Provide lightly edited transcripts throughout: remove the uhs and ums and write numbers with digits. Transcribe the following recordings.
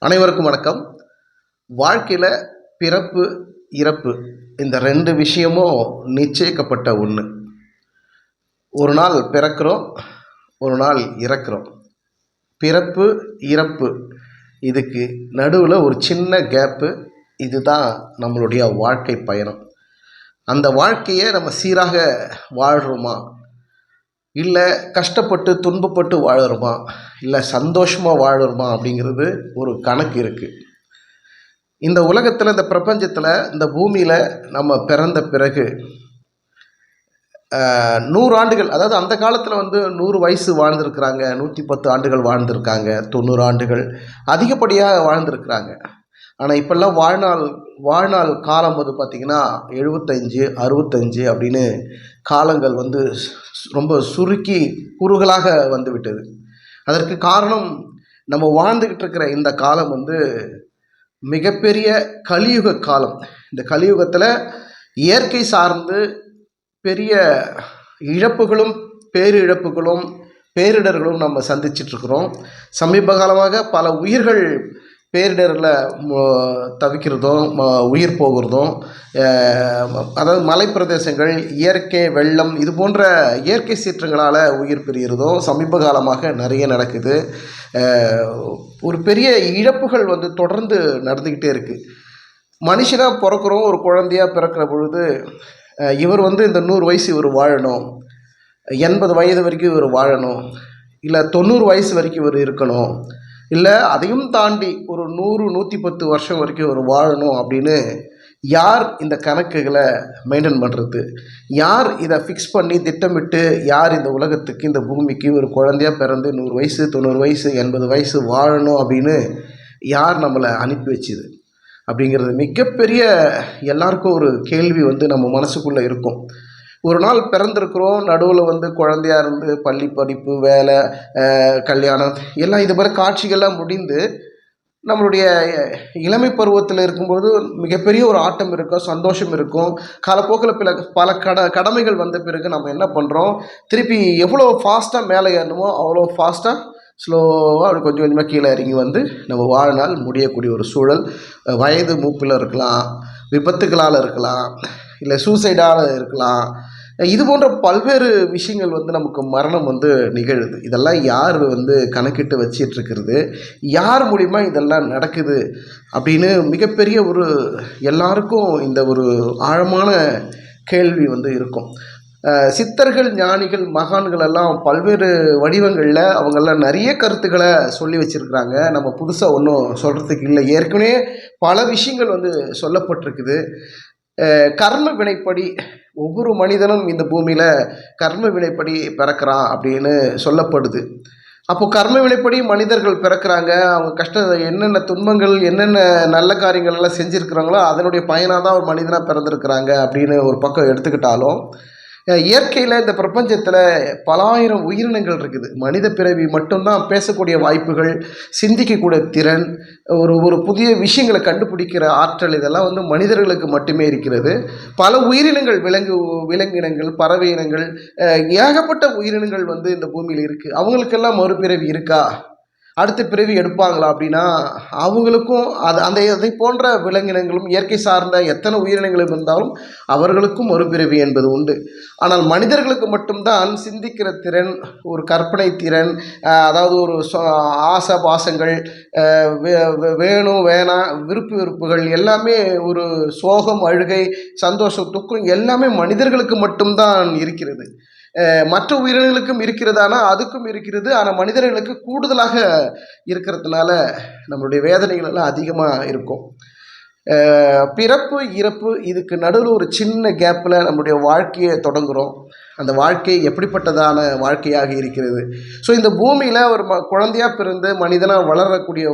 அனைவருக்கும் வணக்கம். வாழ்க்கையில் பிறப்பு இறப்பு இந்த ரெண்டு விஷயமும் நிச்சயிக்கப்பட்ட ஒன்று. ஒரு நாள் பிறக்கிறோம், ஒரு நாள் இறக்குறோம். பிறப்பு இறப்பு இதுக்கு நடுவில் ஒரு சின்ன கேப்பு. இதுதான் நம்மளுடைய வாழ்க்கை பயணம். அந்த வாழ்க்கையை நம்ம சீராக வாழ்கிறோமா, இல்லை கஷ்டப்பட்டு துன்பப்பட்டு வாழுறோமா, இல்லை சந்தோஷமாக வாழுறோமா அப்படிங்கிறது ஒரு கணக்கு இருக்குது. இந்த உலகத்தில், இந்த பிரபஞ்சத்தில், இந்த பூமியில் நம்ம பிறந்த பிறகு 100 ஆண்டுகள், அதாவது அந்த காலத்தில் 100 வயசு வாழ்ந்துருக்குறாங்க, 110 ஆண்டுகள் வாழ்ந்துருக்காங்க, 90 ஆண்டுகள் அதிகப்படியாக வாழ்ந்துருக்குறாங்க. ஆனால் இப்போல்லாம் வாழ்நாள் காலம் பார்த்திங்கன்னா 75 65 அப்படின்னு காலங்கள் ரொம்ப சுருக்கி குறுகலாக வந்து விட்டது. அதற்கு காரணம், நம்ம வாழ்ந்துக்கிட்டு இருக்கிற இந்த காலம் மிகப்பெரிய கலியுக காலம். இந்த கலியுகத்தில் இயற்கை சார்ந்து பெரிய இழப்புகளும் பேரிழப்புகளும் பேரிடர்களும் நம்ம சந்திச்சிட்ருக்கிறோம். சமீப காலமாக பல உயிர்கள் பேரிடரில் தவிக்கிறதும் உயிர் போகிறதும், அதாவது மலைப்பிரதேசங்கள், இயற்கை வெள்ளம், இது போன்ற இயற்கை சீற்றங்களால் உயிர் பிரிகிறதும் சமீப காலமாக நிறைய நடக்குது. ஒரு பெரிய இழப்புகள் தொடர்ந்து நடந்துக்கிட்டே இருக்குது. மனுஷனாக பிறக்கிறோம், ஒரு குழந்தையாக பிறக்கிற பொழுது இவர் இந்த 100 வயசு இவர் வாழணும், 80 வயது வரைக்கும் இவர் வாழணும், இல்லை 90 வயசு வரைக்கும் இவர் இருக்கணும், இல்லை அதையும் தாண்டி ஒரு 100 110 வருஷம் வரைக்கும் இவர் வாழணும் அப்படின்னு யார் இந்த கணக்குகளை மெயின்டைன் பண்ணுறது? யார் இதை ஃபிக்ஸ் பண்ணி திட்டமிட்டு, யார் இந்த உலகத்துக்கு, இந்த பூமிக்கு ஒரு குழந்தையாக பிறந்து 100 வயசு 90 வயசு 80 வயசு வாழணும் அப்படின்னு யார் நம்மளை அனுப்பி வச்சுது அப்படிங்கிறது மிகப்பெரிய எல்லாருக்கும் ஒரு கேள்வி நம்ம மனசுக்குள்ளே இருக்கும். ஒரு நாள் பிறந்திருக்கிறோம், நடுவில் குழந்தையாக இருந்து பள்ளி படிப்பு, வேலை, கல்யாணம் எல்லாம் இது மாதிரி காட்சிகள்லாம் முடிந்து நம்மளுடைய இளமை பருவத்தில் இருக்கும்போது மிகப்பெரிய ஒரு ஆட்டம் இருக்கும், சந்தோஷம் இருக்கும். காலப்போக்கில் பல கடமைகள் வந்த பிறகு நம்ம என்ன பண்ணுறோம், திருப்பி எவ்வளோ ஃபாஸ்ட்டாக மேலே ஏறணுமோ அவ்வளோ ஃபாஸ்ட்டாக ஸ்லோவாக அப்படி கொஞ்சம் கொஞ்சமாக கீழே இறங்கி நம்ம வாழ்நாள் முடியக்கூடிய ஒரு சூழல். வயது மூப்பில் இருக்கலாம், விபத்துகளால் இருக்கலாம், இல்லை சூசைடால் இருக்கலாம். இது போன்ற பல்வேறு விஷயங்கள் நமக்கு மரணம் நிகழுது. இதெல்லாம் யார் கணக்கிட்டு வச்சிட்ருக்கிறது, யார் மூலிமா இதெல்லாம் நடக்குது அப்படின்னு மிகப்பெரிய ஒரு எல்லாருக்கும் இந்த ஒரு ஆழமான கேள்வி இருக்கும். சித்தர்கள், ஞானிகள், மகான்கள் எல்லாம் பல்வேறு வடிவங்களில் அவங்கெல்லாம் நிறைய கருத்துக்களை சொல்லி வச்சுருக்குறாங்க. நம்ம புதுசாக ஒன்றும் சொல்கிறதுக்கு இல்லை, ஏற்கனவே பல விஷயங்கள் சொல்லப்பட்டிருக்குது. கர்ம வினைப்படி ஒவ்வொரு மனிதனும் இந்த பூமியில் கர்ம வினைப்படி பிறக்கிறான் அப்படின்னு சொல்லப்படுது. அப்போது கர்ம வினைப்படி மனிதர்கள் பிறக்கிறாங்க. அவங்க என்னென்ன துன்பங்கள், என்னென்ன நல்ல காரியங்கள் எல்லாம் செஞ்சுருக்கிறாங்களோ அதனுடைய பயனாக தான் ஒரு மனிதனாக பிறந்திருக்கிறாங்க அப்படின்னு ஒரு பக்கம் எடுத்துக்கிட்டாலும், இயற்கையில், இந்த பிரபஞ்சத்தில் பலாயிரம் உயிரினங்கள் இருக்குது. மனித பிறவி மட்டும்தான் பேசக்கூடிய வாய்ப்புகள், சிந்திக்கக்கூடிய திறன், ஒரு புதிய விஷயங்களை கண்டுபிடிக்கிற ஆற்றல், இதெல்லாம் மனிதர்களுக்கு மட்டுமே இருக்கிறது. பல உயிரினங்கள், விலங்கினங்கள், பறவை இனங்கள், ஏகப்பட்ட உயிரினங்கள் இந்த பூமியில் இருக்குது. அவங்களுக்கெல்லாம் மறுபிறவி இருக்கா, அடுத்த பிறவி எடுப்பாங்களா அப்படின்னா, அவங்களுக்கும் அதை போன்ற விலங்கினங்களும் இயற்கை சார்ந்த எத்தனை உயிரினங்களும் இருந்தாலும் அவர்களுக்கும் மறுபிறவி என்பது உண்டு. ஆனால் மனிதர்களுக்கு மட்டும்தான் சிந்திக்கிற திறன், ஒரு கற்பனை திறன், அதாவது ஒரு ஆசை பாசங்கள், வேணும் வேணாம், விருப்பு வெறுப்புகள் எல்லாமே, ஒரு சோகம், அழுகை, சந்தோஷம், துக்கம் எல்லாமே மனிதர்களுக்கு மட்டும்தான் இருக்கிறது. மற்ற உயிரினங்களுக்கும் இருக்கிறதானா, அதுக்கும் இருக்கிறது. ஆனால் மனிதர்களுக்கு கூடுதலாக இருக்கிறதுனால நம்மளுடைய வேதனைகள் எல்லாம் அதிகமாக இருக்கும். பிறப்பு இறப்பு இதுக்கு நடுவில் ஒரு சின்ன கேப்பில் நம்முடைய வாழ்க்கையை தொடங்குகிறோம். அந்த வாழ்க்கை எப்படிப்பட்டதான வாழ்க்கையாக இருக்கிறது? ஸோ இந்த பூமியில் ஒரு குழந்தையாக பிறந்து மனிதனாக வளரக்கூடிய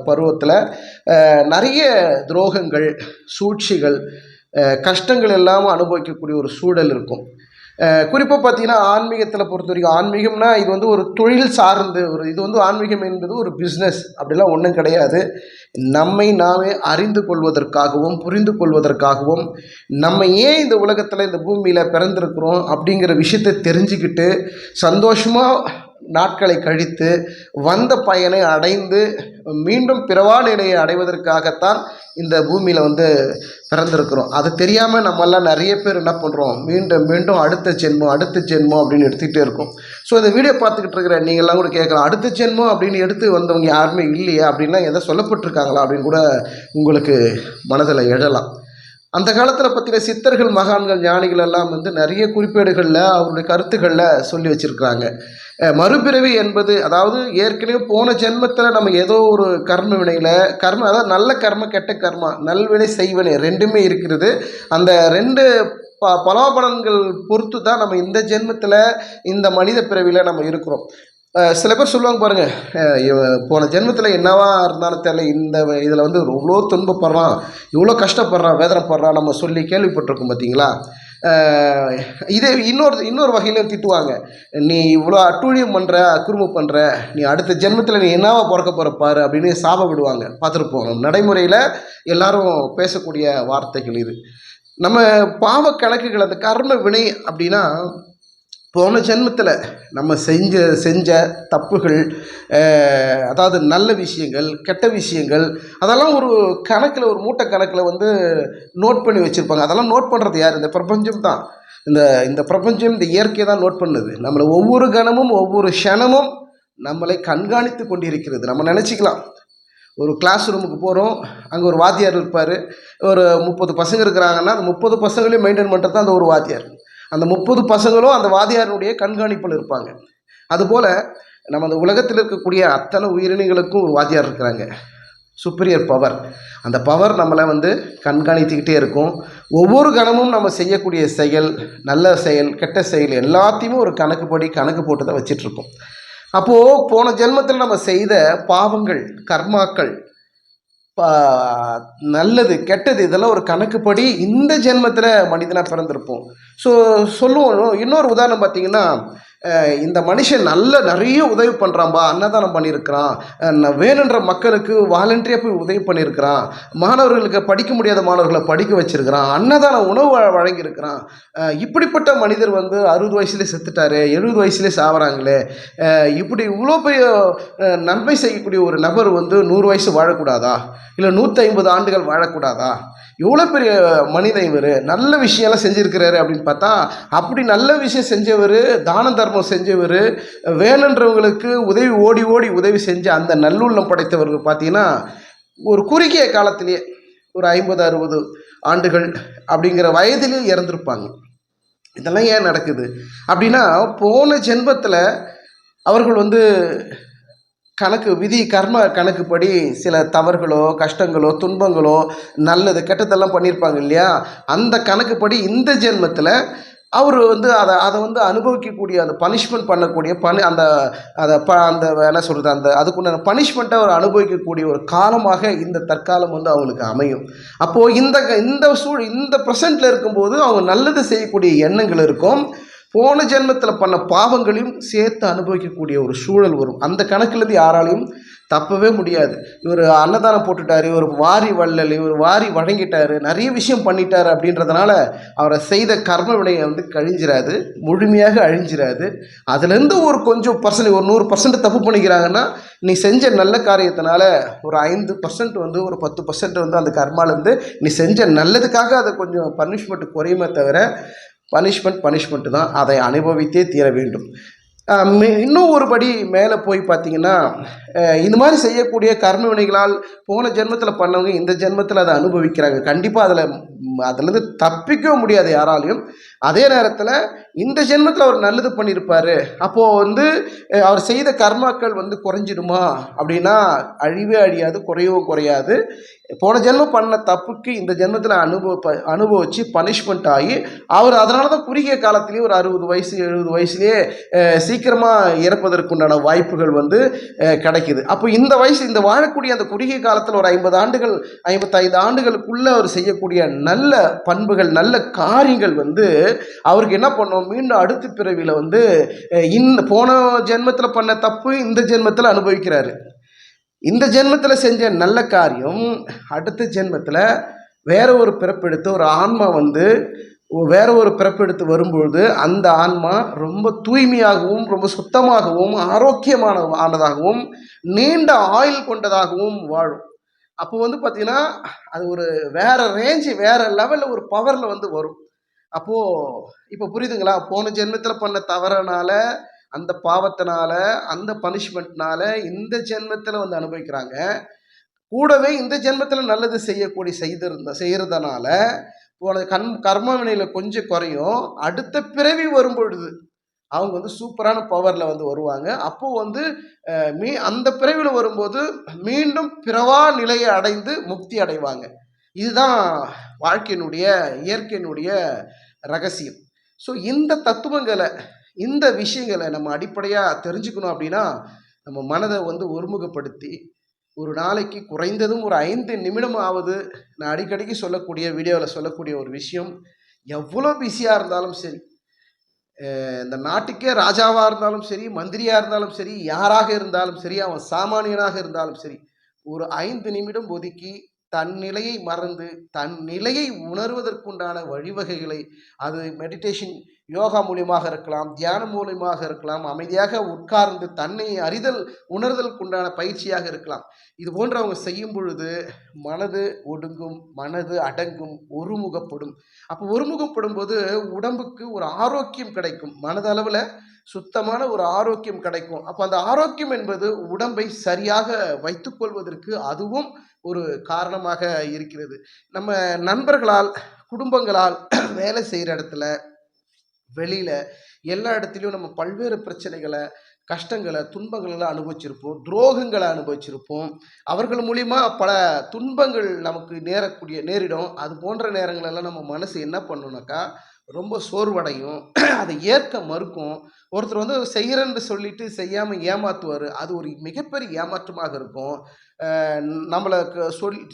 பருவத்தில் நிறைய துரோகங்கள், சூழ்ச்சிகள், கஷ்டங்கள் எல்லாம் அனுபவிக்கக்கூடிய ஒரு சூழல் இருக்கும். குறிப்பாக பார்த்தீங்கன்னா, ஆன்மீகத்தில் பொறுத்த வரைக்கும், ஆன்மீகம்னா இது ஒரு தொழில் சார்ந்து இது ஆன்மீகம் என்பது ஒரு பிஸ்னஸ் அப்படிலாம் ஒன்றும் கிடையாது. நம்மை நாமே அறிந்து கொள்வதற்காகவும் புரிந்து கொள்வதற்காகவும், நம்ம ஏன் இந்த உலகத்தில், இந்த பூமியில் பிறந்திருக்கிறோம் அப்படிங்கிற விஷயத்தை தெரிஞ்சுக்கிட்டு சந்தோஷமாக நாட்களை கழித்து வந்த பயனை அடைந்து மீண்டும் பிறவா நிலையை அடைவதற்காகத்தான் இந்த பூமியில் வந்து பிறந்திருக்கிறோம். அது தெரியாமல் நம்மெல்லாம் நிறைய பேர் என்ன பண்ணுறோம், மீண்டும் மீண்டும் அடுத்த ஜென்மம் அப்படின்னு எடுத்துக்கிட்டே இருக்கோம். ஸோ இந்த வீடியோ பார்த்துக்கிட்டு இருக்கிற நீங்கள்லாம் கூட கேட்கலாம், அடுத்த ஜென்மம் அப்படின்னு எடுத்து வந்தவங்க யாருமே இல்லையா, அப்படின்லாம் எதை சொல்லப்பட்டிருக்காங்களா அப்படின்னு கூட உங்களுக்கு மனதில் எழலாம். அந்த காலத்தில் பற்றின சித்தர்கள், மகான்கள், ஞானிகள் எல்லாம் வந்து நிறைய குறிப்பேடுகளில் அவருடைய கருத்துக்களில் சொல்லி வச்சுருக்கிறாங்க. மறுபிறவி என்பது, அதாவது ஏற்கனவே போன ஜென்மத்தில் நம்ம ஏதோ ஒரு கர்ம வினையில் அதாவது நல்ல கர்ம கெட்ட கர்மா, நல்வினை செய்வினை ரெண்டுமே இருக்கிறது. அந்த ரெண்டு பலாபலன்கள் பொறுத்து தான் நம்ம இந்த ஜென்மத்தில் இந்த மனித பிறவியில் நம்ம இருக்கிறோம். சில பேர் சொல்லுவாங்க பாருங்கள், போன ஜென்மத்தில் என்னவா இருந்தாலும் தெரியல, இந்த இதில் வந்து இவ்வளோ துன்பப்படுறான், இவ்வளோ கஷ்டப்படுறான், வேதனைப்படுறான் நம்ம சொல்லி கேள்விப்பட்டிருக்கோம் பார்த்தீங்களா. இதே இன்னொரு வகையிலையும் திட்டுவாங்க, நீ இவ்வளோ அட்டூழியம் பண்ணுற, அக்குறும்பு பண்ணுற, நீ அடுத்த ஜென்மத்தில் நீ என்னவா பிறக்க போகிற பாரு அப்படின்னு சாப விடுவாங்க. பார்த்துருப்போம் நடைமுறையில் எல்லாரும் பேசக்கூடிய வார்த்தைகள் இது. நம்ம பாவ கணக்குகள், அந்த கர்ம வினை அப்படின்னா, போன ஜென்மத்தில் நம்ம செஞ்ச தப்புகள், அதாவது நல்ல விஷயங்கள், கெட்ட விஷயங்கள், அதெல்லாம் ஒரு கணக்கில், ஒரு மூட்டை கணக்கில் வந்து நோட் பண்ணி வச்சுருப்பாங்க. அதெல்லாம் நோட் பண்ணுறது யார்? இந்த பிரபஞ்சம் தான். இந்த பிரபஞ்சம், இந்த இயற்கை தான் நோட் பண்ணுது. நம்மளை ஒவ்வொரு கணமும் ஒவ்வொரு க்ஷணமும் நம்மளை கண்காணித்து கொண்டிருக்கிறது. நம்ம நினச்சிக்கலாம், ஒரு கிளாஸ் ரூமுக்கு போகிறோம், அங்கே ஒரு வாத்தியார் இருப்பார், ஒரு 30 பசங்க இருக்கிறாங்கன்னா அந்த 30 பசங்களையும் மெயின்டைன் பண்ணுறது தான் அந்த ஒரு வாத்தியார். அந்த 30 பசங்களும் அந்த வாத்தியாருடைய கண்காணிப்பில் இருப்பாங்க. அதுபோல் நம்ம அந்த உலகத்தில் இருக்கக்கூடிய அத்தனை உயிரினங்களுக்கும் ஒரு வாத்தியார் இருக்கிறாங்க, சுப்பீரியர் பவர். அந்த பவர் நம்மளை வந்து கண்காணித்துக்கிட்டே இருக்கும். ஒவ்வொரு கணமும் நம்ம செய்யக்கூடிய செயல், நல்ல செயல், கெட்ட செயல் எல்லாத்தையுமே ஒரு கணக்கு போட்டு தான் வச்சிட்ருக்கோம். அப்போது போன ஜென்மத்தில் நம்ம செய்த பாவங்கள், கர்மாக்கள், நல்லது கெட்டது, இதெல்லாம் ஒரு கணக்குப்படி இந்த ஜென்மத்தில் மனிதனாக பிறந்திருப்போம். ஸோ சொல்லுவோம். இன்னொரு உதாரணம் பார்த்திங்கன்னா, இந்த மனுஷன் நிறைய உதவி பண்ணுறான்பா, அன்னதானம் பண்ணியிருக்கிறான், வேணுன்ற மக்களுக்கு வாலண்டரியாக போய் உதவி பண்ணியிருக்கிறான், மாணவர்களுக்கு படிக்க முடியாத மாணவர்களை படிக்க வச்சிருக்கிறான், அன்னதான உணவு வழங்கியிருக்கிறான், இப்படிப்பட்ட மனிதர் வந்து 60 வயசுலேயே செத்துட்டாரு, 70 வயசுலேயே சாவறாங்களே, இப்படி இவ்வளோ பெரிய நன்மை செய்யக்கூடிய ஒரு நபர் வந்து 100 வயசு வாழக்கூடாதா, இல்லை 150 ஆண்டுகள் வாழக்கூடாதா, எவ்வளோ பெரிய மனிதன் இவர், நல்ல விஷயம்லாம் செஞ்சுருக்கிறாரு அப்படின்னு பார்த்தா, அப்படி நல்ல விஷயம் செஞ்சவர், தான தர்மம் செஞ்சவர், வேணுன்றவங்களுக்கு ஓடி உதவி செஞ்ச அந்த நல்லுள்ளம் படைத்தவர்கள் பார்த்தீங்கன்னா ஒரு குறுகிய காலத்திலேயே ஒரு 50-60 ஆண்டுகள் அப்படிங்கிற வயதிலே இறந்துருப்பாங்க. இதெல்லாம் ஏன் நடக்குது அப்படின்னா, போன ஜென்மத்தில் அவர்கள் வந்து கர்ம கணக்குப்படி சில தவறுகளோ, கஷ்டங்களோ, துன்பங்களோ, நல்லது கெட்டதெல்லாம் பண்ணியிருப்பாங்க இல்லையா. அந்த கணக்குப்படி இந்த ஜென்மத்தில் அவர் வந்து அதை வந்து அனுபவிக்கக்கூடிய, அந்த பனிஷ்மெண்ட் பண்ணக்கூடிய அந்த என்ன சொல்கிறது, அதுக்குண்டான பனிஷ்மெண்ட்டை அவர் அனுபவிக்கக்கூடிய ஒரு காலமாக இந்த தற்காலம் வந்து அவங்களுக்கு அமையும். அப்போது இந்த ப்ரெசண்ட்டில் இருக்கும்போது அவங்க நல்லது செய்யக்கூடிய எண்ணங்கள் இருக்கும். போன ஜென்மத்தில் பண்ண பாவங்களையும் சேர்த்து அனுபவிக்கக்கூடிய ஒரு சூழல் வரும். அந்த கணக்குலேருந்து யாராலையும் தப்பவே முடியாது. இவர் அன்னதானம் போட்டுட்டார், இவர் வாரி வள்ளல், இவர் வாரி வழங்கிட்டார், நிறைய விஷயம் பண்ணிட்டார் அப்படின்றதுனால அவரை செய்த கர்ம வினையை வந்து கழிஞ்சிடாது, முழுமையாக அழிஞ்சிடாது. அதுலேருந்து ஒரு கொஞ்சம் பர்சன்ட், ஒரு 100% தப்பு பண்ணிக்கிறாங்கன்னா, நீ செஞ்ச நல்ல காரியத்தினால ஒரு 5% வந்து, ஒரு 10% வந்து அந்த கர்மாலேருந்து நீ செஞ்ச நல்லதுக்காக அதை கொஞ்சம் பனிஷ்மெண்ட் குறையுமே தவிர, பனிஷ்மெண்ட்டு தான், அதை அனுபவித்தே தீர வேண்டும். இன்னும் ஒரு படி மேலே போய் பார்த்தீங்கன்னா, இந்த மாதிரி செய்யக்கூடிய கர்ம வினைகளால் போன ஜென்மத்தில் பண்ணவங்க இந்த ஜென்மத்தில் அதை அனுபவிக்கிறாங்க. கண்டிப்பாக அதுலேருந்து தப்பிக்க முடியாது யாராலையும். அதே நேரத்தில் இந்த ஜென்மத்தில் அவர் நல்லது பண்ணியிருப்பார், அப்போது வந்து அவர் செய்த கர்மாக்கள் வந்து குறைஞ்சிடுமா அப்படின்னா, அழிவே அழியாது, குறையவும் குறையாது. போன ஜென்மம் பண்ண தப்புக்கு இந்த ஜென்மத்தில் அனுபவித்து பனிஷ்மெண்ட் ஆகி அவர் அதனால தான் குறுகிய காலத்திலேயே ஒரு 60 வயசு 70 வயசுலேயே சீக்கிரமாக இறப்பதற்குண்டான வாய்ப்புகள் வந்து கிடைக்குது. அப்போ இந்த வாழக்கூடிய அந்த குறுகிய காலத்தில் ஒரு 50 ஆண்டுகள் 55 ஆண்டுகளுக்குள்ளே அவர் செய்யக்கூடிய நல்ல பண்புகள், நல்ல காரியங்கள் வந்து அவருக்கு என்ன பண்ணோம், மீண்டும் அடுத்த பிறவியில் வந்து போன ஜென்மத்தில் பண்ண தப்பு இந்த ஜென்மத்தில் அனுபவிக்கிறாரு. இந்த ஜென்மத்தில் செஞ்ச நல்ல காரியம் அடுத்த ஜென்மத்தில் வேற ஒரு பிறப்பெடுத்து ஒரு ஆன்மா வந்து வேற ஒரு பிறப்பெடுத்து வரும்பொழுது அந்த ஆன்மா ரொம்ப தூய்மையாகவும் ரொம்ப சுத்தமாகவும் ஆரோக்கியமானதாகவும் நீண்ட ஆயுள் கொண்டதாகவும் வாழும். அப்போ வந்து பார்த்தீங்கன்னா அது ஒரு வேற ரேஞ்சு வேற லெவலில் ஒரு பவரில் வந்து வரும். அப்போ இப்போ புரியுதுங்களா? போன ஜென்மத்துல பண்ண தவறனால, அந்த பாவத்தினால, அந்த பனிஷ்மெண்ட்னால இந்த ஜென்மத்துல வந்து அனுபவிக்கிறாங்க. கூடவே இந்த ஜென்மத்துல நல்லது செய்யறதுனால போன கர்ம வினையில கொஞ்சம் குறையும். அடுத்த பிறவி வரும்பொழுது அவங்க வந்து சூப்பரான பவர்ல வந்து வருவாங்க. அப்போ வந்து அந்த பிறவில வரும்போது மீண்டும் பிறவா நிலையை அடைந்து முக்தி அடைவாங்க. இதுதான் வாழ்க்கையினுடைய இயற்கையினுடைய ரகசியம். ஸோ இந்த தத்துவங்களை இந்த விஷயங்களை நம்ம அடிப்படையாக தெரிஞ்சுக்கணும் அப்படின்னா நம்ம மனதை வந்து ஒருமுகப்படுத்தி ஒரு நாளைக்கு குறைந்ததும் ஒரு 5 நிமிடம் ஆவது நான் அடிக்கடிக்கு சொல்லக்கூடிய வீடியோவில் சொல்லக்கூடிய ஒரு விஷயம், எவ்வளோ பிஸியாக இருந்தாலும் சரி, இந்த நாட்டுக்கே ராஜாவாக இருந்தாலும் சரி, மந்திரியாக இருந்தாலும் சரி, யாராக இருந்தாலும் சரி, அவன் சாமானியனாக இருந்தாலும் சரி, ஒரு 5 நிமிடம் ஒதுக்கி தன் நிலையை மறந்து தன் நிலையை உணர்வதற்குண்டான வழிவகைகளை, அது மெடிடேஷன் யோகா மூலியமாக இருக்கலாம், தியானம் மூலியமாக இருக்கலாம், அமைதியாக உட்கார்ந்து தன்னை அறிதல் உணர்தலுக்குண்டான பயிற்சியாக இருக்கலாம். இது போன்று அவங்க செய்யும் பொழுது மனது ஒடுங்கும், மனது அடங்கும், ஒருமுகப்படும். அப்போ ஒருமுகப்படும் போது உடம்புக்கு ஒரு ஆரோக்கியம் கிடைக்கும், மனதளவில் சுத்தமான ஒரு ஆரோக்கியம் கிடைக்கும். அப்போ அந்த ஆரோக்கியம் என்பது உடம்பை சரியாக வைத்துக்கொள்வதற்கு அதுவும் ஒரு காரணமாக இருக்கிறது. நம்ம நண்பர்களால், குடும்பங்களால், வேலை செய்கிற இடத்துல, வெளியில எல்லா இடத்துலையும் நம்ம பல்வேறு பிரச்சனைகளை, கஷ்டங்களை, துன்பங்களை அனுபவிச்சிருப்போம், துரோகங்களை அனுபவிச்சிருப்போம். அவர்கள் மூலியமா பல துன்பங்கள் நமக்கு நேரிடும். அது போன்ற நேரங்களெல்லாம் நம்ம மனசு என்ன பண்ணுனாக்கா ரொம்ப சோர்வடையும், அதை ஏற்க மறுக்கும். ஒருத்தர் வந்து செய்கிறேன்னு சொல்லிட்டு செய்யாமல் ஏமாற்றுவார். அது ஒரு மிகப்பெரிய ஏமாற்றமாக இருக்கும். நம்மளுக்கு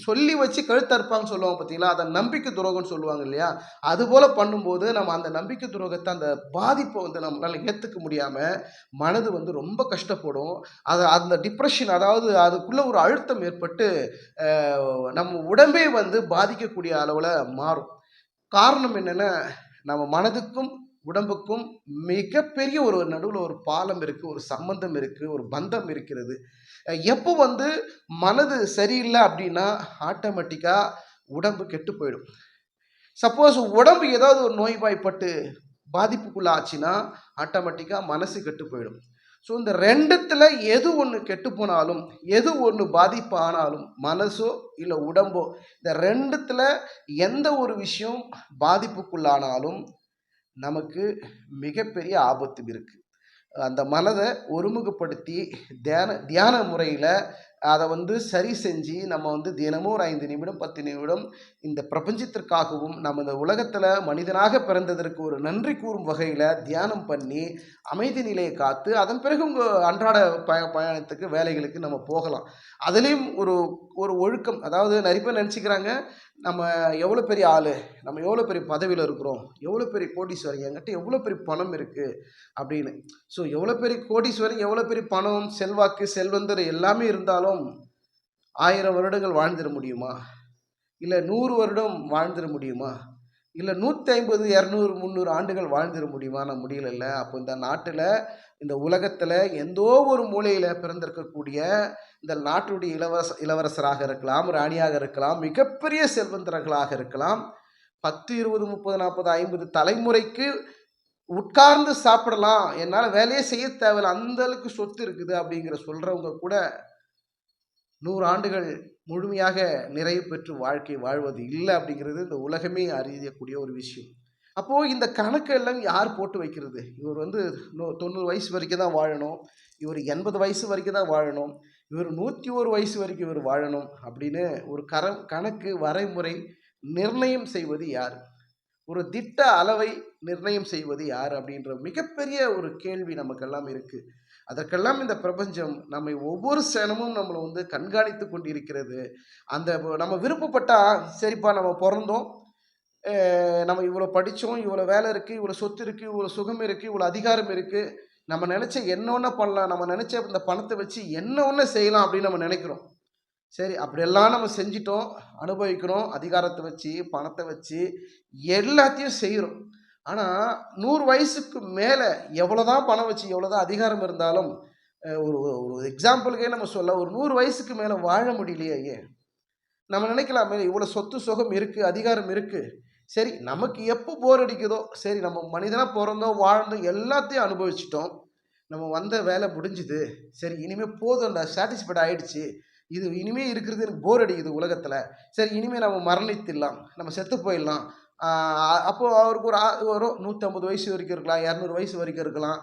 சொல்லி வச்சு கழுத்தறுப்பாங்கன்னு சொல்லுவாங்க பார்த்தீங்களா, அதை நம்பிக்கை துரோகம்னு சொல்லுவாங்க இல்லையா, அதுபோல் பண்ணும்போது நம்ம அந்த நம்பிக்கை துரோகத்தை அந்த பாதிப்பை வந்து நம்மளால் ஏற்றுக்க முடியாமல் மனது வந்து ரொம்ப கஷ்டப்படும். அந்த டிப்ரெஷன், அதாவது அதுக்குள்ளே ஒரு அழுத்தம் ஏற்பட்டு நம்ம உடம்பே வந்து பாதிக்கக்கூடிய அளவில் மாறும். காரணம் என்னென்னா, நம்ம மனதுக்கும் உடம்புக்கும் மிகப்பெரிய ஒரு நடுவில் ஒரு பாலம் இருக்குது, ஒரு சம்பந்தம் இருக்குது, ஒரு பந்தம் இருக்கிறது. எப்போ வந்து மனது சரியில்லை அப்படின்னா ஆட்டோமேட்டிக்காக உடம்பு கெட்டு போயிடும். சப்போஸ் உடம்பு ஏதாவது ஒரு நோய்வாய்ப்பட்டு பாதிப்புக்குள்ள ஆச்சுன்னா ஆட்டோமேட்டிக்காக மனசு கெட்டு போயிடும். ஸோ இந்த ரெண்டுத்தில் எது ஒன்று கெட்டு போனாலும், எது ஒன்று பாதிப்பு ஆனாலும், மனசோ இல்லை உடம்போ, இந்த ரெண்டுத்தில் எந்த ஒரு விஷயம் பாதிப்புக்குள்ளானாலும் நமக்கு மிகப்பெரிய ஆபத்து இருக்குது. அந்த மனதை ஒருமுகப்படுத்தி தியான முறையில் அதை வந்து சரி செஞ்சு நம்ம வந்து தினமும் ஒரு 5 நிமிடம் 10 நிமிடம் இந்த பிரபஞ்சத்திற்காகவும் நம்ம இந்த உலகத்தில் மனிதனாக பிறந்ததற்கு ஒரு நன்றி கூறும் வகையில் தியானம் பண்ணி அமைதி நிலையை காத்து அதன் பிறகு உங்கள் அன்றாட பயணத்துக்கு வேலைகளுக்கு நம்ம போகலாம். அதுலேயும் ஒரு ஒரு ஒழுக்கம், அதாவது நிறைய பேர் நினச்சிக்கிறாங்க நம்ம எவ்வளோ பெரிய ஆள், நம்ம எவ்வளோ பெரிய பதவியில் இருக்கிறோம், எவ்வளோ பெரிய கோடீஸ்வரன், என்கிட்ட எவ்வளோ பெரிய பணம் இருக்குது அப்படின்னு. ஸோ எவ்வளோ பெரிய கோடீஸ்வரன், எவ்வளோ பெரிய பணம், செல்வாக்கு, செல்வந்தர் எல்லாமே இருந்தாலும் 1000 வருடங்கள் வாழ்ந்துட முடியுமா? இல்லை 100 வருடம் வாழ்ந்துட முடியுமா? இல்லை 150, 200, 300 ஆண்டுகள் வாழ்ந்துட முடியுமா? முடியல. அப்போ இந்த நாட்டில், இந்த உலகத்தில் எந்தோ ஒரு மூலையில் பிறந்திருக்கக்கூடிய இந்த நாட்டுடைய இளவரசராக இருக்கலாம், ராணியாக இருக்கலாம், மிகப்பெரிய செல்வந்தர்களாக இருக்கலாம், 10, 20, 30, 40, 50 தலைமுறைக்கு உட்கார்ந்து சாப்பிடலாம், என்னால் வேலையே செய்ய தேவையில்லை, அந்த அளவுக்கு சொத்து இருக்குது அப்படிங்கிற சொல்றவங்க கூட 100 ஆண்டுகள் முழுமையாக நிறைவு பெற்று வாழ்க்கை வாழ்வது இல்லை அப்படிங்கிறது இந்த உலகமே அறியக்கூடிய ஒரு விஷயம். அப்போது இந்த கணக்கு எல்லாம் யார் போட்டு வைக்கிறது? இவர் வந்து 90 வயசு வரைக்கும் தான் வாழணும், இவர் 80 வயசு வரைக்கும் தான் வாழணும், இவர் 101 வயசு வரைக்கும் இவர் வாழணும் அப்படின்னு ஒரு கணக்கு வரைமுறை நிர்ணயம் செய்வது யார்? ஒரு திட்ட அளவை நிர்ணயம் செய்வது யார் அப்படின்ற மிகப்பெரிய ஒரு கேள்வி நமக்கெல்லாம் இருக்குது. அதற்கெல்லாம் இந்த பிரபஞ்சம் நம்மை ஒவ்வொரு சனமும் நம்மளை வந்து கண்காணித்து கொண்டு இருக்கிறது. அந்த நம்ம விருப்பப்பட்டா சரிப்பா நம்ம பிறந்தோம், நம்ம இவ்வளோ படித்தோம், இவ்வளோ வேலை இருக்குது, இவ்வளோ சொத்து இருக்குது, இவ்வளோ சுகம் இருக்குது, இவ்வளோ அதிகாரம் இருக்குது, நம்ம நினச்ச என்ன ஒன்று பண்ணலாம், நம்ம நினச்ச இந்த பணத்தை வச்சு என்ன ஒன்று செய்யலாம் அப்படின்னு நம்ம நினைக்கிறோம். சரி அப்படியெல்லாம் நம்ம செஞ்சிட்டோம், அனுபவிக்கிறோம், அதிகாரத்தை வச்சு, பணத்தை வச்சு எல்லாத்தையும் செய்கிறோம். ஆனால் 100 வயசுக்கு மேலே எவ்வளோதான் பணம் வச்சு எவ்வளோதான் அதிகாரம் இருந்தாலும் ஒரு ஒரு எக்ஸாம்பிளுக்கே நம்ம சொல்ல ஒரு 100 வயசுக்கு மேலே வாழ முடியலையே ஏன்? நம்ம நினைக்கலாமே இவ்வளோ சொத்து சுகம் இருக்குது, அதிகாரம் இருக்குது. சரி நமக்கு எப்போ போர் அடிக்குதோ சரி நம்ம மனிதனாக பிறந்தோம் வாழ்ந்தோம் எல்லாத்தையும் அனுபவிச்சிட்டோம். நம்ம வந்த வேலை முடிஞ்சுது. சரி இனிமேல் போதும்டா சாட்டிஸ்ஃபைட் ஆயிடுச்சு. இது இனிமேல் இருக்கிறது எனக்கு போர் அடிக்குது உலகத்தில். சரி இனிமேல் நம்ம மரணித்திடலாம், நம்ம செத்து போயிடலாம். அப்போ அவருக்கு ஒரு 150 வயசு வரைக்கும் இருக்கலாம், 200 வயசு வரைக்கும் இருக்கலாம்.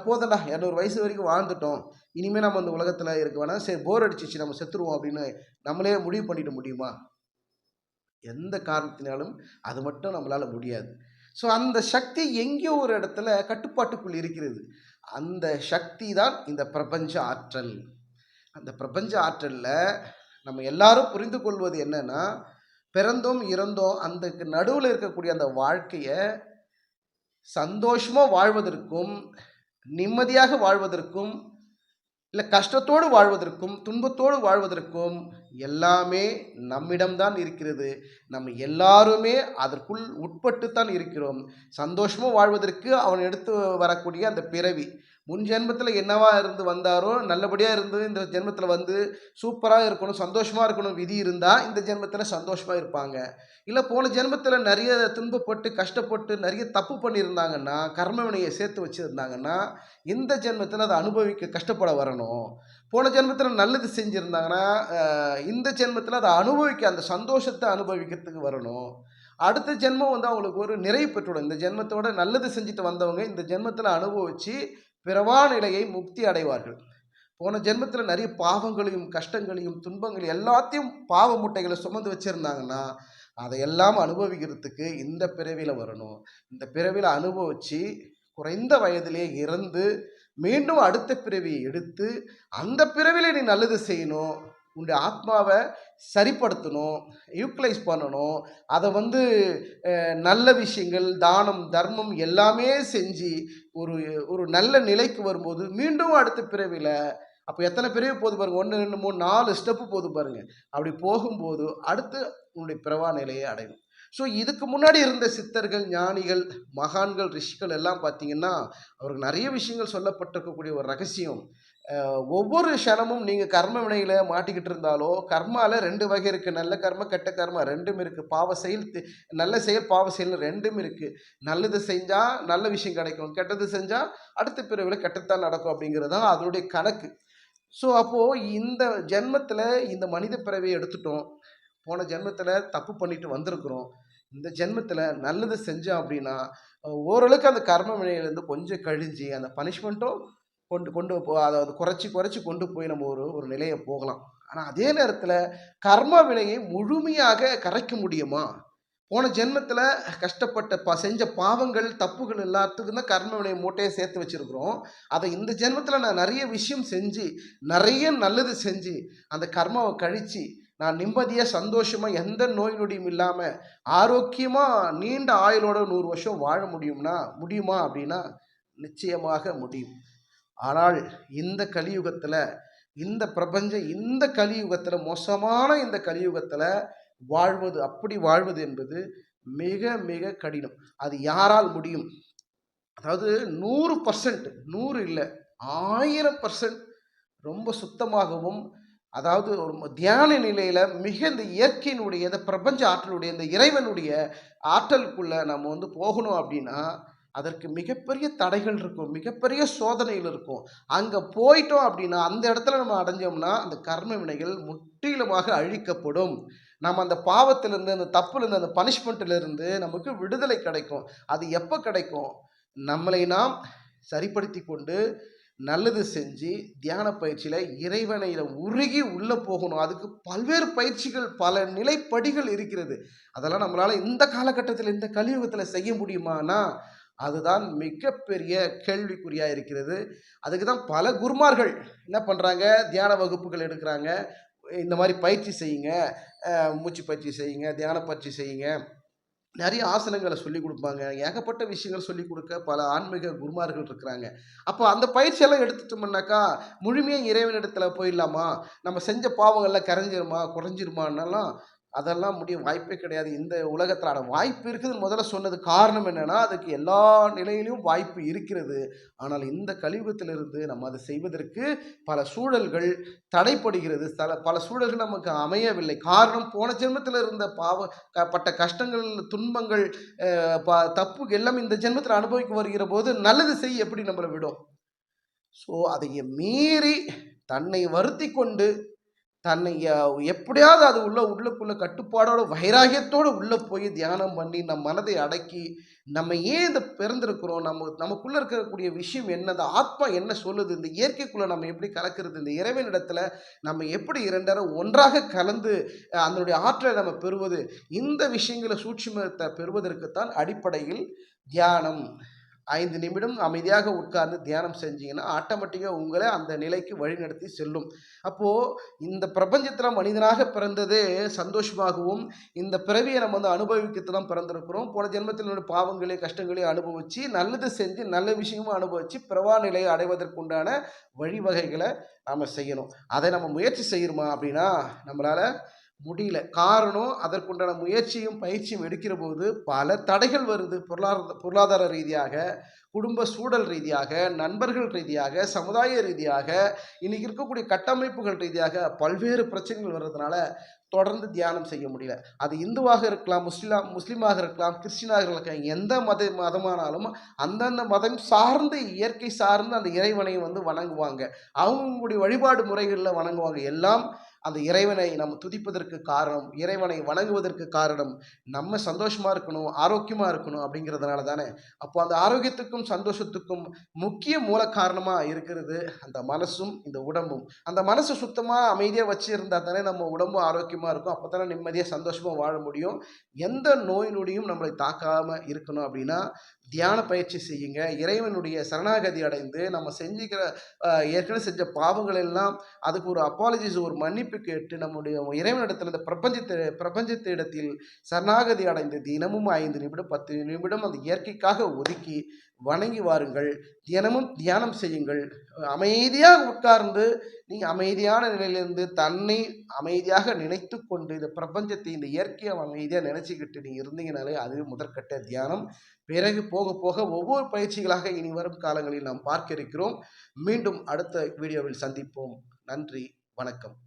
போதும்டா 200 வயசு வரைக்கும் வாழ்ந்துட்டோம், இனிமேல் நம்ம இந்த உலகத்தில் இருக்க வேணாம், சரி போர் அடிச்சிச்சு நம்ம செத்துருவோம் அப்படின்னு நம்மளே முடிவு பண்ணிட முடியுமா? எந்த காரணத்தினாலும் அது மட்டும் நம்மளால முடியாது. ஸோ அந்த சக்தி எங்கேயோ ஒரு இடத்துல கட்டுப்பாட்டுக்குள் இருக்கிறது. அந்த சக்தி தான் இந்த பிரபஞ்ச ஆற்றல். அந்த பிரபஞ்ச ஆற்றல்ல நம்ம எல்லாரும் புரிந்து கொள்வது என்னன்னா, பிறந்தோம் இறந்தோம் அந்த நடுவில் இருக்கக்கூடிய அந்த வாழ்க்கையை சந்தோஷமா வாழ்வதற்கும் நிம்மதியாக வாழ்வதற்கும் இல்லை கஷ்டத்தோடு வாழ்வதற்கும் துன்பத்தோடு வாழ்வதற்கும் எல்லாமே நம்மிடம்தான் இருக்கிறது. நம்ம எல்லாருமே அதற்குள் உட்பட்டுத்தான் இருக்கிறோம். சந்தோஷமாக வாழ்வதற்கு அவன் எடுத்து வரக்கூடிய அந்த பிறவி முன் ஜென்மத்தில் என்னவா இருந்து வந்தாரோ நல்லபடியாக இருந்து இந்த ஜென்மத்தில் வந்து சூப்பராக இருக்கணும் சந்தோஷமாக இருக்கணும் விதி இருந்தால் இந்த ஜென்மத்தில் சந்தோஷமாக இருப்பாங்க. இல்லை போன ஜென்மத்தில் நிறைய துன்பப்பட்டு கஷ்டப்பட்டு நிறைய தப்பு பண்ணியிருந்தாங்கன்னா கர்ம வினையை சேர்த்து வச்சுருந்தாங்கன்னா இந்த ஜென்மத்தில் அதை அனுபவிக்க கஷ்டப்பட வரணும். போன ஜென்மத்தில் நல்லது செஞ்சுருந்தாங்கன்னா இந்த ஜென்மத்தில் அதை அனுபவிக்க அந்த சந்தோஷத்தை அனுபவிக்கிறதுக்கு வரணும். அடுத்த ஜென்மம் வந்து அவங்களுக்கு ஒரு நிறைவு பெற்றுடும். இந்த ஜென்மத்தோட நல்லது செஞ்சுட்டு வந்தவங்க இந்த ஜென்மத்தில் அனுபவித்து பிறவா நிலையை முக்தி அடைவார்கள். போன ஜென்மத்தில் நிறைய பாவங்களையும் கஷ்டங்களையும் துன்பங்களையும் எல்லாத்தையும் பாவ மூட்டைகளை சுமந்து வச்சுருந்தாங்கன்னா அதையெல்லாம் அனுபவிக்கிறதுக்கு இந்த பிறவியில் வரணும். இந்த பிறவியில் அனுபவித்து குறைந்த வயதிலே இறந்து மீண்டும் அடுத்த பிறவியை எடுத்து அந்த பிறவியில் நீ நல்லது செய்யணும், உன்னுடைய ஆத்மாவை சரிப்படுத்தணும், யூட்டிலைஸ் பண்ணணும். அதை வந்து நல்ல விஷயங்கள் தானம் தர்மம் எல்லாமே செஞ்சு ஒரு ஒரு நல்ல நிலைக்கு வரும்போது மீண்டும் அடுத்த பிறவியில் அப்போ எத்தனை பிறவி போது பாருங்க, 1 2 3 4 ஸ்டெப்பு போது பாருங்க. அப்படி போகும்போது அடுத்து உன்னுடைய பிறவா நிலையை அடையணும். ஸோ இதுக்கு முன்னாடி இருந்த சித்தர்கள் ஞானிகள் மகான்கள் ரிஷிகள் எல்லாம் பார்த்தீங்கன்னா அவருக்கு நிறைய விஷயங்கள் சொல்லப்பட்டிருக்கக்கூடிய ஒரு ரகசியம். ஒவ்வொரு க்ஷணமும் நீங்கள் கர்ம வினையில் மாட்டிக்கிட்டு இருந்தாலோ கர்மாவில் 2 வகை இருக்குது. நல்ல கர்ம கெட்ட கர்மா ரெண்டும் இருக்குது. பாவ செயல் நல்ல செயல் பாவ செயல் ரெண்டும் இருக்குது. நல்லது செஞ்சால் நல்ல விஷயம் கிடைக்கும், கெட்டது செஞ்சால் அடுத்த பிறவியில் கெட்டத்தான் நடக்கும் அப்படிங்கிறது தான் அதனுடைய கணக்கு. ஸோ அப்போது இந்த ஜென்மத்தில் இந்த மனித பிறவியை எடுத்துட்டோம், போன ஜென்மத்தில் தப்பு பண்ணிட்டு வந்திருக்கிறோம், இந்த ஜென்மத்தில் நல்லது செஞ்சோம் அப்படின்னா ஓரளவுக்கு அந்த கர்ம வினையிலேருந்து கொஞ்சம் கழிஞ்சு அந்த பனிஷ்மெண்ட்டும் கொண்டு கொண்டு அதாவது குறைச்சி குறைச்சி கொண்டு போய் நம்ம ஒரு ஒரு நிலையை போகலாம். ஆனால் அதே நேரத்தில் கர்ம வினையை முழுமையாக கரைக்க முடியுமா? போன ஜென்மத்தில் கஷ்டப்பட்ட செஞ்ச பாவங்கள் தப்புகள் எல்லாத்துக்கும் தான் கர்ம வினை மூட்டையை சேர்த்து வச்சுருக்குறோம். அதை இந்த ஜென்மத்தில் நான் நிறைய விஷயம் செஞ்சு நிறைய நல்லது செஞ்சு அந்த கர்மாவை கழித்து நான் நிம்மதியாக சந்தோஷமாக எந்த நோய் நொடியும் இல்லாமல் ஆரோக்கியமாக நீண்ட ஆயுளோட 100 வருஷம் வாழ முடியுமா அப்படின்னா நிச்சயமாக முடியும். ஆனால் இந்த கலியுகத்தில் இந்த பிரபஞ்சம் இந்த கலியுகத்தில் மோசமான இந்த கலியுகத்தில் அப்படி வாழ்வது என்பது மிக மிக கடினம். அது யாரால் முடியும்? அதாவது 100%, 100 இல்லை 1000% ரொம்ப சுத்தமாகவும், அதாவது ஒரு தியான நிலையில் மிக இந்த இயற்கையினுடைய இந்த பிரபஞ்ச ஆற்றலுடைய இந்த இறைவனுடைய ஆற்றலுக்குள்ளே நம்ம வந்து போகணும் அப்படின்னா அதற்கு மிகப்பெரிய தடைகள் இருக்கும், மிகப்பெரிய சோதனைகள் இருக்கும். அங்கே போயிட்டோம் அப்படின்னா அந்த இடத்துல நம்ம அடைஞ்சோம்னா அந்த கர்ம வினைகள் முற்றிலுமாக அழிக்கப்படும். நம்ம அந்த பாவத்திலிருந்து அந்த தப்புலேருந்து அந்த பனிஷ்மெண்ட்டிலிருந்து நமக்கு விடுதலை கிடைக்கும். அது எப்போ கிடைக்கும்? நம்மளை நாம் சரிப்படுத்தி கொண்டு நல்லது செஞ்சு தியான பயிற்சியில் இறைவனை உருகி உள்ளே போகணும். அதுக்கு பல்வேறு பயிற்சிகள் பல நிலைப்படிகள் இருக்கிறது. அதெல்லாம் நம்மளால் இந்த காலகட்டத்தில் இந்த கலியுகத்தில் செய்ய முடியுமானா அதுதான் மிகப்பெரிய கேள்விக்குறியாக இருக்கிறது. அதுக்கு தான் பல குருமார்கள் என்ன பண்ணுறாங்க, தியான வகுப்புகள் எடுக்கிறாங்க. இந்த மாதிரி பயிற்சி செய்யுங்க, மூச்சு பயிற்சி செய்யுங்க, தியான பயிற்சி செய்யுங்க, நிறைய ஆசனங்கள சொல்லிக் குடுப்பாங்க. ஏகப்பட்ட விஷயங்கள் சொல்லிக் குடுக்க பல ஆன்மீக குருமார்கள் இருக்கிறாங்க. அப்போ அந்த பயிற்சியெல்லாம் எடுத்துட்டோம்னாக்கா, முழுமையா இறைவனிடத்துல போயிடலாமா? நம்ம செஞ்ச பாவங்கள்லாம் கரைஞ்சிருமா? குறைஞ்சிருமான்னலாம் அதெல்லாம் முடிய வாய்ப்பே கிடையாது. இந்த உலகத்துல ஆனா வாய்ப்பு இருக்குதுன்னு முதல்ல சொன்னது காரணம் என்னன்னா, அதுக்கு எல்லா நிலையிலும் வாய்ப்பு இருக்கிறது. ஆனால் இந்த கலியுகத்திலிருந்து நம்ம அத செய்வதற்கு பல சூழல்கள் தடைப்படுகிறது. பல சூழல்கள் நமக்கு அமையவில்லை. காரணம் போன ஜென்மத்தில இருந்த பட்ட கஷ்டங்கள், துன்பங்கள், தப்பு எல்லாம் இந்த ஜென்மத்தில அனுபவிக்க வருகிறபோது, நல்லது செய்ய எப்படி நம்மள விடும்? ஸோ, அதைய மீறி தன்னை வருத்திக் கொண்டு தன்னை எப்படியாவது அது உள்ளுக்குள்ள கட்டுப்பாடோட வைராகியத்தோட உள்ள போய் தியானம் பண்ணி நம் மனதை அடக்கி நம்ம ஏன் இந்த பிறந்திருக்கிறோம், நமக்குள்ள இருக்கக்கூடிய விஷயம் என்ன, அந்த ஆத்மா என்ன சொல்லுது, இந்த இயற்கைக்குள்ள நம்ம எப்படி கலக்கிறது, இந்த இறைவனிடத்துல நம்ம எப்படி இரண்டரை ஒன்றாக கலந்து அதனுடைய ஆற்றலை நம்ம பெறுவது, இந்த விஷயங்களை சூட்சுமத்தை பெறுவதற்குத்தான் அடிப்படையில் தியானம். 5 நிமிடம் அமைதியாக உட்கார்ந்து தியானம் செஞ்சீங்கன்னா, ஆட்டோமேட்டிக்கா உங்கள அந்த நிலைக்கு வழிநடத்தி செல்லும். அப்போ இந்த பிரபஞ்சத்தில மனிதனாக பிறந்ததே சந்தோஷமாகவும், இந்த பிறவிய நம்ம வந்து அனுபவிக்கத்து தான் பிறந்திருக்கிறோம். போன ஜென்மத்தில் நம்முடைய பாவங்களையும், கஷ்டங்களையும் அனுபவிச்சு, நல்லது செஞ்சு, நல்ல விஷயமும் அனுபவிச்சு, பிறவா நிலையை அடைவதற்குண்டான வழிவகைகள நாம செய்யணும். அதை நம்ம முயற்சி செய்றோமா அப்படின்னா, நம்மளால முடியல. காரணம் அதற்குண்டான முயற்சியும், பயிற்சியும் எடுக்கிறபோது பல தடைகள் வருது. பொருளாதார ரீதியாக, குடும்ப சூழல் ரீதியாக, நண்பர்கள் ரீதியாக, சமுதாய ரீதியாக, இன்னைக்கு இருக்கக்கூடிய கட்டமைப்புகள் ரீதியாக பல்வேறு பிரச்சனைகள் வர்றதுனால, தொடர்ந்து தியானம் செய்ய முடியல. அது இந்துவாக இருக்கலாம், முஸ்லிமாக இருக்கலாம், கிறிஸ்டியனாக இருக்கலாம், எந்த மதமானாலும் அந்தந்த மதம் சார்ந்து, இயற்கை சார்ந்து அந்த இறைவனை வந்து வணங்குவாங்க. அவங்களுடைய வழிபாடு முறைகள்ல வணங்குவாங்க. எல்லாம் அந்த இறைவனை நம்ம துதிப்பதற்கு காரணம், இறைவனை வணங்குவதற்கு காரணம், நம்ம சந்தோஷமா இருக்கணும், ஆரோக்கியமா இருக்கணும் அப்படிங்கிறதுனால தானே. அப்போ அந்த ஆரோக்கியத்துக்கும், சந்தோஷத்துக்கும் முக்கிய மூல காரணமா இருக்கிறது அந்த மனசும், இந்த உடம்பும். அந்த மனசு சுத்தமா அமைதியா வச்சிருந்தா தானே நம்ம உடம்பும் ஆரோக்கியமா இருக்கும். அப்பதானே நிம்மதியா, சந்தோஷமா வாழ முடியும். எந்த நோய் நொடியும் நம்மளை தாக்காம இருக்கணும் அப்படின்னா, தியான பயிற்சி செய்யுங்க. இறைவனுடைய சரணாகதி அடைந்து நம்ம செஞ்சுக்கிற ஏற்கனவே செஞ்ச பாவங்கள் எல்லாம் அதுக்கு ஒரு அப்பாலஜிஸ், ஒரு மன்னிப்பு கேட்டு நம்முடைய இறைவனிடத்தில் இந்த பிரபஞ்சத்திடத்தில் சரணாகதி அடைந்து தினமும் 5 நிமிடம் 10 நிமிடம் அந்த இயற்கைக்காக ஒதுக்கி வணங்கி வாருங்கள். தினமும் தியானம் செய்யுங்கள். அமைதியாக உட்கார்ந்து நீங்க அமைதியான நிலையிலிருந்து தன்னை அமைதியாக நினைத்து கொண்டு இந்த பிரபஞ்சத்தை, இந்த இயற்கையை அமைதியாக நினைச்சுக்கிட்டு நீங்க இருந்தீங்கனாலே அதுவே முதற்கட்ட தியானம். பிறகு போக போக ஒவ்வொரு பயிற்சிகளாக இனி வரும் காலங்களில் நாம் பார்க்க இருக்கிறோம். மீண்டும் அடுத்த வீடியோவில் சந்திப்போம். நன்றி, வணக்கம்.